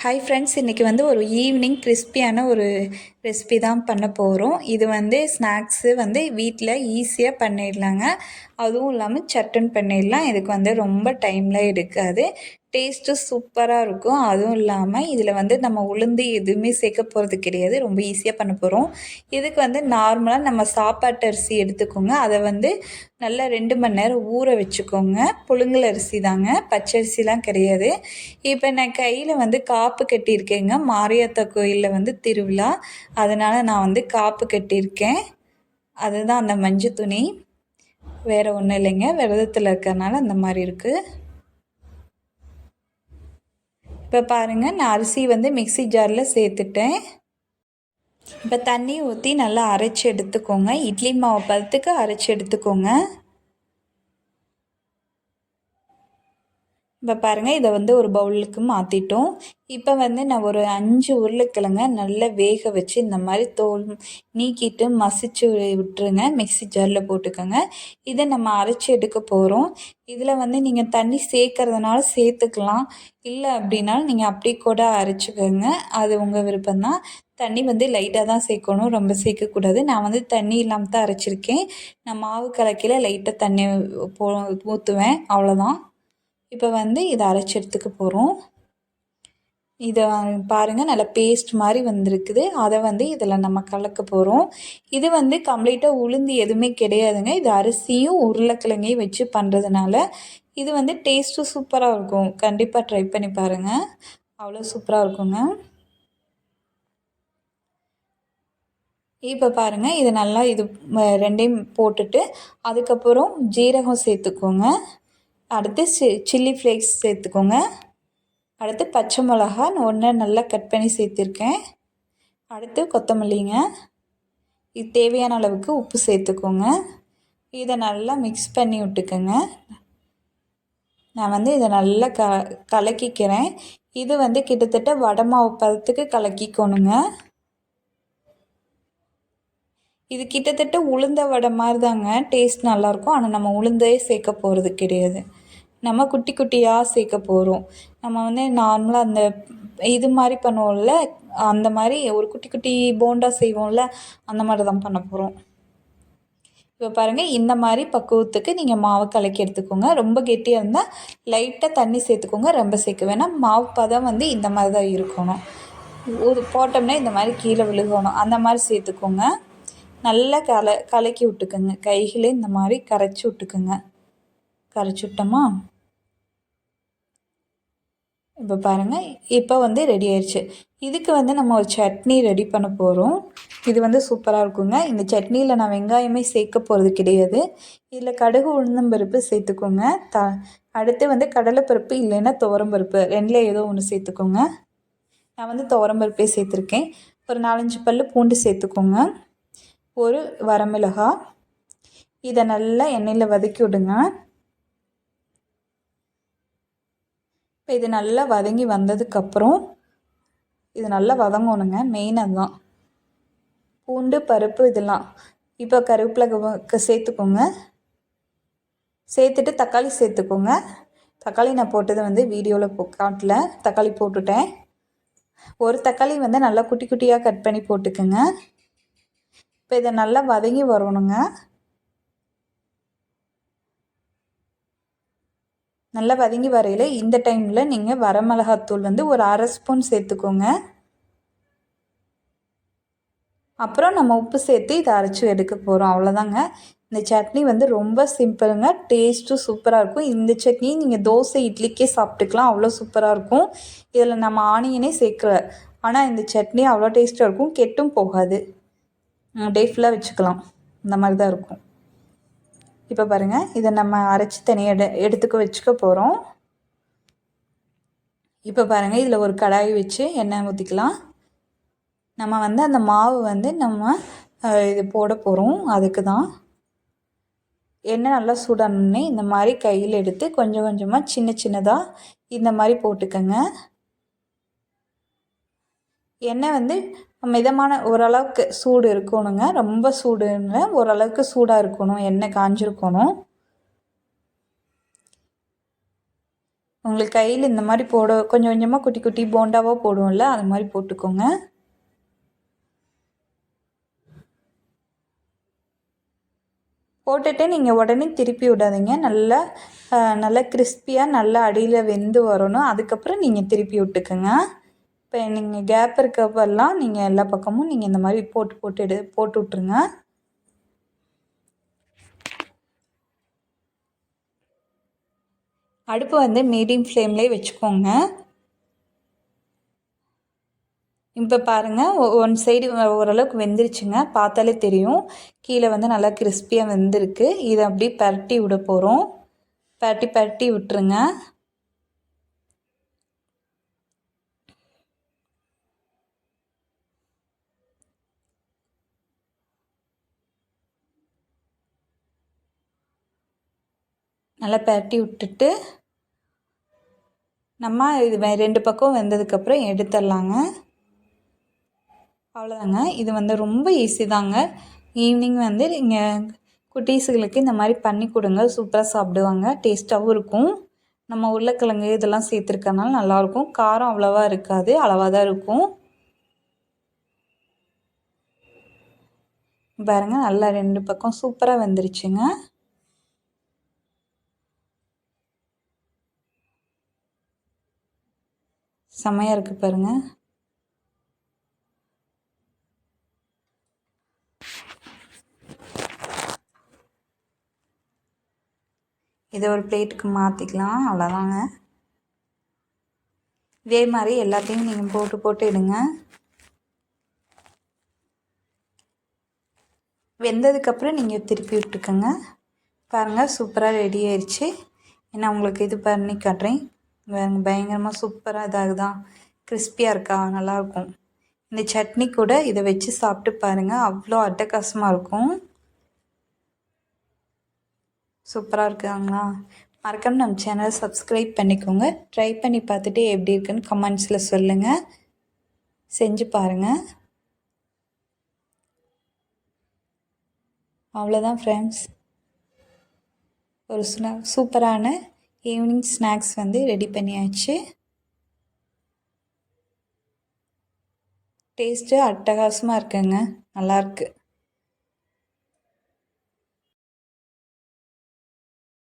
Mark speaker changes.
Speaker 1: Hi friends, இன்றைக்கி வந்து ஒரு ஈவினிங் கிறிஸ்பியான ஒரு ரெசிபி தான் பண்ண போகிறோம். இது வந்து ஸ்நாக்ஸு வந்து வீட்டில் ஈஸியாக பண்ணிடலாங்க. அதுவும் இல்லாமல் சட்டுன்னு பண்ணிடலாம். இதுக்கு வந்து ரொம்ப டைம்லாம் எடுக்காது. டேஸ்ட்டு சூப்பராக இருக்கும். அதுவும் இல்லாமல் இதில் வந்து நம்ம உளுந்து எதுவுமே சேர்க்க போகிறது கிடையாது. ரொம்ப ஈஸியாக பண்ண போகிறோம். இதுக்கு வந்து நார்மலாக நம்ம சாப்பாட்டு அரிசி எடுத்துக்கோங்க. அதை வந்து நல்லா 2 மணி நேரம் ஊற வச்சுக்கோங்க. புழுங்கல் அரிசி தாங்க, பச்சரிசிலாம் கிடையாது. இப்போ நான் கையில் வந்து காப்பு கட்டியிருக்கேங்க. மாரியாத்தா கோயிலில் வந்து திருவிழா, அதனால் நான் வந்து காப்பு கட்டியிருக்கேன். அதுதான் அந்த மஞ்சள் துணி, வேறு ஒன்றும் இல்லைங்க. விரதத்தில் இருக்கிறனால அந்த மாதிரி இருக்குது. இப்போ பாருங்கள், நான் அரிசி வந்து மிக்ஸி ஜாரில் சேர்த்துட்டேன். இப்போ தண்ணி ஊற்றி நல்லா அரைச்சி எடுத்துக்கோங்க. இட்லி மாவு பதத்துக்கு அரைச்சி எடுத்துக்கோங்க. இப்போ பாருங்கள், இதை வந்து ஒரு பவுலுக்கு மாற்றிட்டோம். இப்போ வந்து நான் ஒரு 5 உருளைக்கிழங்க நல்லா வேக வச்சு இந்த மாதிரி தோல் நீக்கிட்டு மசிச்சு விட்டுருங்க. மிக்ஸி ஜாரில் போட்டுக்கோங்க. இதை நம்ம அரைச்சி எடுக்க போகிறோம். இதில் வந்து நீங்கள் தண்ணி சேர்க்கறதுனால சேர்த்துக்கலாம், இல்லை அப்படின்னாலும் நீங்கள் அப்படி கூட அரைச்சிக்கோங்க. அது உங்கள் விருப்பம்தான். தண்ணி வந்து லைட்டாக தான் சேர்க்கணும், ரொம்ப சேர்க்கக்கூடாது. நான் வந்து தண்ணி இல்லாமல் தான் அரைச்சிருக்கேன். நான் மாவு கலக்கையில் லைட்டாக தண்ணி ஊற்றுவேன், அவ்வளோதான். இப்போ வந்து இதை அரைச்சி எடுத்துக்க போகிறோம். இதை பாருங்கள், நல்லா பேஸ்ட் மாதிரி வந்திருக்குது. அதை வந்து இதில் நம்ம கலக்க போகிறோம். இது வந்து கம்ப்ளீட்டாக உளுந்து எதுவுமே கிடையாதுங்க. இது அரிசியும் உருளைக்கிழங்கையும் வச்சு பண்ணுறதுனால இது வந்து டேஸ்ட்டும் சூப்பராக இருக்கும். கண்டிப்பாக ட்ரை பண்ணி பாருங்கள், அவ்வளோ சூப்பராக இருக்குங்க. இப்போ பாருங்கள், இது நல்லா இது ரெண்டையும் போட்டுட்டு அதுக்கப்புறம் ஜீரகம் சேர்த்துக்கோங்க. அடுத்து சில்லி ஃப்ளேக்ஸ் சேர்த்துக்கோங்க. அடுத்து பச்சை மிளகா ஒன்று நல்லா கட் பண்ணி சேர்த்துருக்கேன். அடுத்து கொத்தமல்லிங்க. இது தேவையான அளவுக்கு உப்பு சேர்த்துக்கோங்க. இதை நல்லா மிக்ஸ் பண்ணி விட்டுக்கோங்க. நான் வந்து இதை நல்லா கலக்கிக்கிறேன். இது வந்து கிட்டத்தட்ட வடை மாவு பதத்துக்கு கலக்கிக்கணுங்க. இது கிட்டத்தட்ட உளுந்த வடை மாதிரி தாங்க, டேஸ்ட் நல்லாயிருக்கும். ஆனால் நம்ம உளுந்தே சேர்க்க போகிறது கிடையாது, நம்ம குட்டி குட்டியாக சேர்க்க போகிறோம். நம்ம வந்து நார்மலாக அந்த இது மாதிரி பண்ணுவோம்ல, அந்த மாதிரி ஒரு குட்டி குட்டி போண்டா செய்வோம்ல, அந்த மாதிரி தான் பண்ண போகிறோம். இப்போ பாருங்கள், இந்த மாதிரி பக்குவத்துக்கு நீங்கள் மாவு கலக்கி எடுத்துக்கோங்க. ரொம்ப கெட்டியாக இருந்தால் லைட்டாக தண்ணி சேர்த்துக்கோங்க, ரொம்ப சேர்க்க வேணாம். மாவு பதம் வந்து இந்த மாதிரி தான் இருக்கணும். போட்டோம்னா இந்த மாதிரி கீழே விழுகணும், அந்த மாதிரி சேர்த்துக்கோங்க. நல்லா கலக்கி விட்டுக்குங்க. கைகளே இந்த மாதிரி கரைச்சி விட்டுக்குங்க. கரைச்சி விட்டோமா? இப்போ பாருங்கள், இப்போ வந்து ரெடி ஆயிடுச்சு. இதுக்கு வந்து நம்ம ஒரு சட்னி ரெடி பண்ண போகிறோம். இது வந்து சூப்பராக இருக்குங்க. இந்த சட்னியில் நான் வெங்காயமே சேர்க்க போகிறது கிடையாது. இதில் கடுகு உளுந்தம்பருப்பு சேர்த்துக்கோங்க. அடுத்து வந்து கடலைப்பருப்பு இல்லைன்னா துவரம்பருப்பு, ரெண்டில் ஏதோ ஒன்று சேர்த்துக்கோங்க. நான் வந்து துவரம்பருப்பே சேர்த்துருக்கேன். ஒரு 4-5 பல் பூண்டு சேர்த்துக்கோங்க. ஒரு வரமிளகாய். இதை நல்லா எண்ணெயில் வதக்கி விடுங்க. இப்போ இது நல்லா வதங்கி வந்ததுக்கப்புறம் இது நல்லா வதங்கணுங்க, மெயின் அதுதான். பூண்டு பருப்பு இதெல்லாம். இப்போ கருவேப்பிலை சேர்த்துக்கோங்க. சேர்த்துட்டு தக்காளி சேர்த்துக்கோங்க. தக்காளி நான் போட்டது வந்து வீடியோவில் காட்டல, தக்காளி போட்டுட்டேன். ஒரு தக்காளி வந்து நல்லா குட்டி குட்டியாக கட் பண்ணி போட்டுக்கோங்க. இப்போ இதை நல்லா வதங்கி வரணுங்க. நல்லா வதங்கி வரையில் இந்த டைமில் நீங்கள் வரமிளகாத்தூள் வந்து ஒரு 1/2 ஸ்பூன் சேர்த்துக்கோங்க. அப்புறம் நம்ம உப்பு சேர்த்து இதை அரைச்சி எடுக்க போகிறோம், அவ்வளோதாங்க. இந்த சட்னி வந்து ரொம்ப சிம்பிளுங்க, டேஸ்ட்டும் சூப்பராக இருக்கும். இந்த சட்னி நீங்கள் தோசை இட்லிக்கே சாப்பிட்டுக்கலாம், அவ்வளோ சூப்பராக இருக்கும். இதில் நம்ம ஆனியனே சேர்க்கல, ஆனால் இந்த சட்னி அவ்வளோ டேஸ்ட்டாக இருக்கும், கெட்டும் போகாது. டே ஃபுல்லாக வச்சுக்கலாம், இந்த மாதிரி தான் இருக்கும். இப்போ பாருங்கள், இதை நம்ம அரைச்சி தனியாக எடுத்துக்க வச்சுக்க போகிறோம். இப்போ பாருங்கள், இதில் ஒரு கடாய் வச்சு எண்ணெய் ஊற்றிக்கலாம். நம்ம வந்து அந்த மாவு வந்து நம்ம இது போட போகிறோம், அதுக்கு தான். எண்ணெய் நல்லா சூடானே இந்த மாதிரி கையில் எடுத்து கொஞ்சம் கொஞ்சமாக சின்ன சின்னதாக இந்த மாதிரி போட்டுக்கோங்க. எண்ணெய் வந்து மிதமான ஓரளவுக்கு சூடு இருக்கணுங்க, ரொம்ப சூடுன்னு ஓரளவுக்கு சூடாக இருக்கணும், எண்ணெய் காஞ்சிருக்கணும். உங்களுக்கு கையில் இந்த மாதிரி கொஞ்சம் கொஞ்சமாக குட்டி குட்டி போண்டாவாக போடுவோம்ல, அது மாதிரி போட்டுக்கோங்க. போட்டுட்டு நீங்கள் உடனே திருப்பி விடாதீங்க. நல்லா கிறிஸ்பியாக நல்லா அடியில் வெந்து வரணும். அதுக்கப்புறம் நீங்கள் திருப்பி விட்டுக்குங்க. இப்போ நீங்கள் கேப் இருக்கப்பெல்லாம் நீங்கள் எல்லா பக்கமும் நீங்கள் இந்த மாதிரி போட்டு விட்ருங்க. அடுப்பு வந்து மீடியம் ஃப்ளேம்லேயே வச்சுக்கோங்க. இப்போ பாருங்கள், ஒன் சைடு ஓரளவுக்கு வெந்துருச்சுங்க. பார்த்தாலே தெரியும் கீழே வந்து நல்லா கிறிஸ்பியாக வெந்திருக்கு. இதை அப்படியே பரட்டி விட போகிறோம். பரட்டி விட்டுருங்க. நல்லா பரட்டி விட்டுட்டு நம்ம இது 2 பக்கம் வெந்ததுக்கப்புறம் எடுத்துடலாங்க. அவ்வளோதாங்க. இது வந்து ரொம்ப ஈஸி தாங்க. ஈவினிங் வந்து நீங்கள் குட்டீஸுகளுக்கு இந்த மாதிரி பண்ணி கொடுங்க. சூப்பராக சாப்பிடுவாங்க. டேஸ்ட்டாகவும் இருக்கும். நம்ம உருளைக்கிழங்கு இதெல்லாம் சேர்த்துருக்கனால நல்லாயிருக்கும். காரம் அவ்வளோவா இருக்காது, அளவாக தான் இருக்கும். பாருங்கள், நல்லா 2 பக்கம் சூப்பராக வெந்துருச்சுங்க. செம்மையாக இருக்குது பாருங்கள். இதை ஒரு பிளேட்டுக்கு மாற்றிக்கலாம். அவ்வளோதாங்க. இதே மாதிரி எல்லாத்தையும் நீங்கள் போட்டு இடுங்க. வெந்ததுக்கப்புறம் நீங்கள் திருப்பி விட்டுக்கோங்க. பாருங்கள், சூப்பராக ரெடி ஆயிடுச்சு. நான் உங்களுக்கு இது பண்ணி காட்டுறேன். பயங்கரமாக சூப்பராக இதாகுதா, கிறிஸ்பியாக இருக்கா, நல்லாயிருக்கும். இந்த சட்னி கூட இதை வச்சு சாப்பிட்டு பாருங்கள், அவ்வளோ அட்டகாசமாக இருக்கும். சூப்பராக இருக்குங்களா? மறக்காம நம்ம சேனலை சப்ஸ்கிரைப் பண்ணிக்கோங்க. ட்ரை பண்ணி பார்த்துட்டு எப்படி இருக்குன்னு கமெண்ட்ஸில் சொல்லுங்கள். செஞ்சு பாருங்கள். அவ்வளோதான் ஃப்ரெண்ட்ஸ், ஒரு சூப்பரான ஈவினிங் ஸ்நாக்ஸ் வந்து ரெடி பண்ணியாச்சு. டேஸ்ட்டு அட்டகாசமாக இருக்குங்க, நல்லாயிருக்கு.